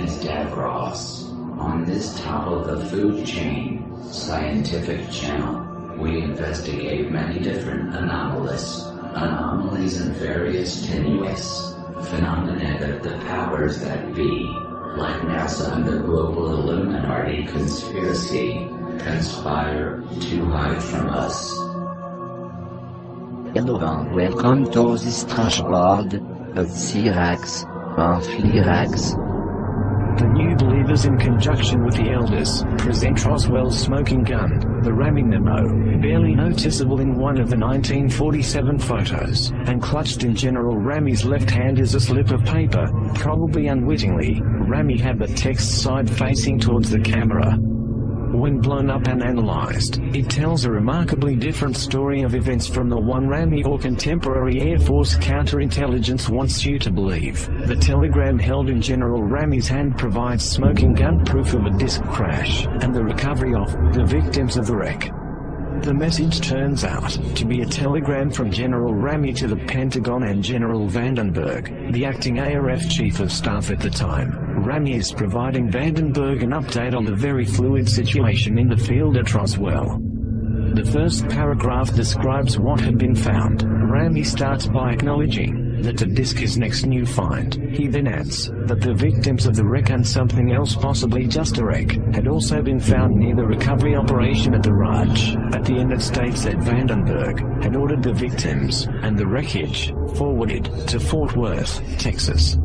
is Davros. On this top of the food chain, scientific channel, we investigate many different anomalies and various tenuous phenomena that the powers that be, like NASA and the global Illuminati conspiracy, conspire to hide from us. Hello and welcome to this trash world of Cyrax, of Lyrax. The New Believers in conjunction with the Elders present Roswell's smoking gun, the ramming Nemo, barely noticeable in one of the 1947 photos, and clutched in General Rammy's left hand is a slip of paper, probably unwittingly. Rammy had the text side facing towards the camera. When blown up and analyzed, it tells a remarkably different story of events from the one Rammy or contemporary Air Force counterintelligence wants you to believe. The telegram held in General Rammy's hand provides smoking gun proof of a disk crash, and the recovery of the victims of the wreck. The message turns out to be a telegram from General Rammy to the Pentagon and General Vandenberg, the acting ARF Chief of Staff at the time. Rammy is providing Vandenberg an update on the very fluid situation in the field at Roswell. The first paragraph describes what had been found. Rammy starts by acknowledging that the disk is next new find. He then adds that the victims of the wreck and something else, possibly just a wreck, had also been found near the recovery operation at the Raj. At the end it states that Vandenberg had ordered the victims and the wreckage forwarded to Fort Worth, Texas.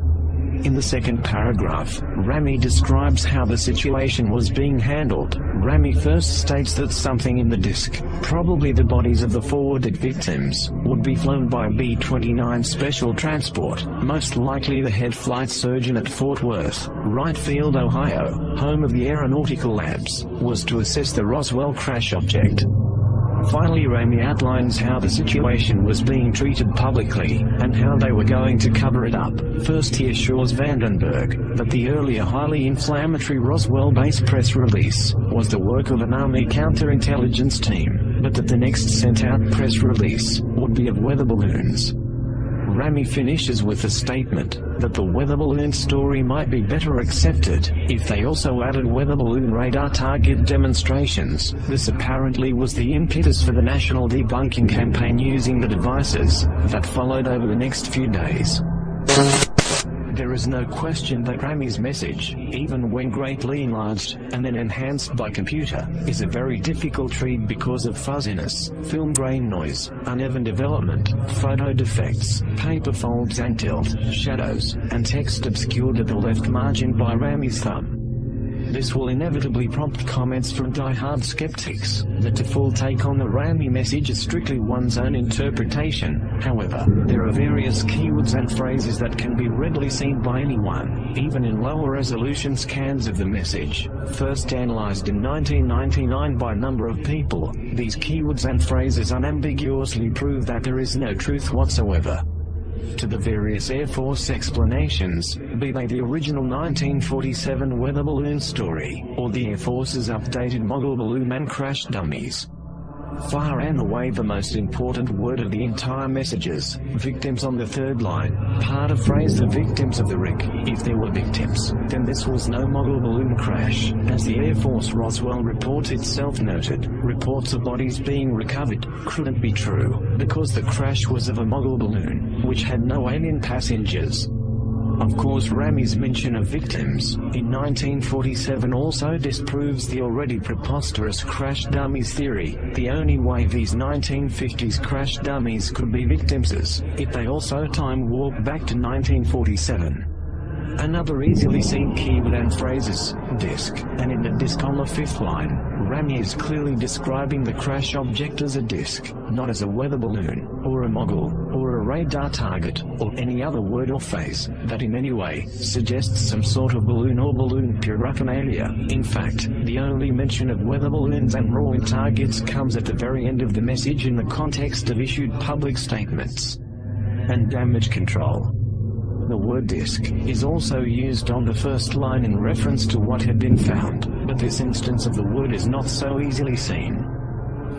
In the second paragraph, Rammy describes how the situation was being handled. Rammy first states that something in the disk, probably the bodies of the forwarded victims, would be flown by a B-29 special transport, most likely the head flight surgeon at Fort Worth, Wright Field, Ohio, home of the Aeronautical Labs, was to assess the Roswell crash object. Finally, Rammy outlines how the situation was being treated publicly, and how they were going to cover it up. First he assures Vandenberg that the earlier highly inflammatory Roswell-based press release was the work of an Army counterintelligence team, but that the next sent-out press release would be of weather balloons. Rammy finishes with a statement that the weather balloon story might be better accepted if they also added weather balloon radar target demonstrations. This apparently was the impetus for the national debunking campaign using the devices that followed over the next few days. There is no question that Rammy's message, even when greatly enlarged and then enhanced by computer, is a very difficult read because of fuzziness, film grain noise, uneven development, photo defects, paper folds and tilt, shadows, and text obscured at the left margin by Rammy's thumb. This will inevitably prompt comments from die-hard skeptics that the full take on the Rammy message is strictly one's own interpretation. However, there are various keywords and phrases that can be readily seen by anyone, even in lower resolution scans of the message. First analyzed in 1999 by a number of people, these keywords and phrases unambiguously prove that there is no truth whatsoever to the various Air Force explanations, be they the original 1947 weather balloon story, or the Air Force's updated model balloon and crash dummies. Far and away the most important word of the entire messages, victims on the third line, part of phrase the victims of the wreck. If there were victims, then this was no model balloon crash, as the Air Force Roswell report itself noted. Reports of bodies being recovered couldn't be true, because the crash was of a model balloon, which had no alien passengers. Of course, Rammy's mention of victims in 1947 also disproves the already preposterous crash dummies theory. The only way these 1950s crash dummies could be victims is if they also time warp back to 1947. Another easily seen keyword and phrase is disk, and in the disk on the fifth line, Rammy is clearly describing the crash object as a disk, not as a weather balloon, or a mogul, or a radar target, or any other word or phrase that in any way suggests some sort of balloon or balloon paraphernalia. In fact, the only mention of weather balloons and rolling targets comes at the very end of the message in the context of issued public statements and damage control. The word disk is also used on the first line in reference to what had been found, but this instance of the word is not so easily seen.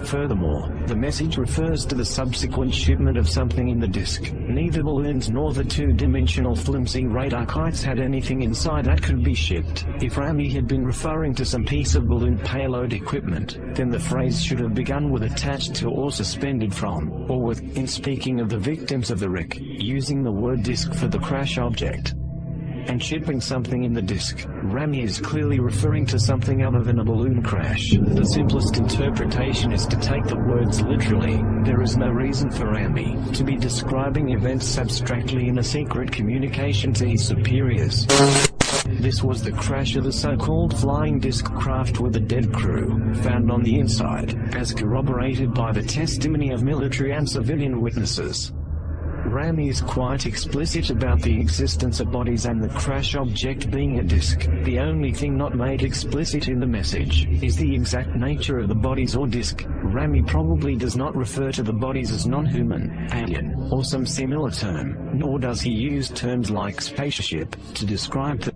Furthermore, the message refers to the subsequent shipment of something in the disk. Neither balloons nor the two-dimensional flimsy radar kites had anything inside that could be shipped. If Rami had been referring to some piece of balloon payload equipment, then the phrase should have begun with attached to or suspended from, or with, in speaking of the victims of the wreck, using the word disk for the crash object. And shipping something in the disk, Rami is clearly referring to something other than a balloon crash. The simplest interpretation is to take the words literally. There is no reason for Rami to be describing events abstractly in a secret communication to his superiors. This was the crash of the so-called flying disc craft with a dead crew, found on the inside, as corroborated by the testimony of military and civilian witnesses. Rami is quite explicit about the existence of bodies and the crash object being a disk. The only thing not made explicit in the message is the exact nature of the bodies or disk. Rami probably does not refer to the bodies as non-human, alien, or some similar term, nor does he use terms like spaceship to describe the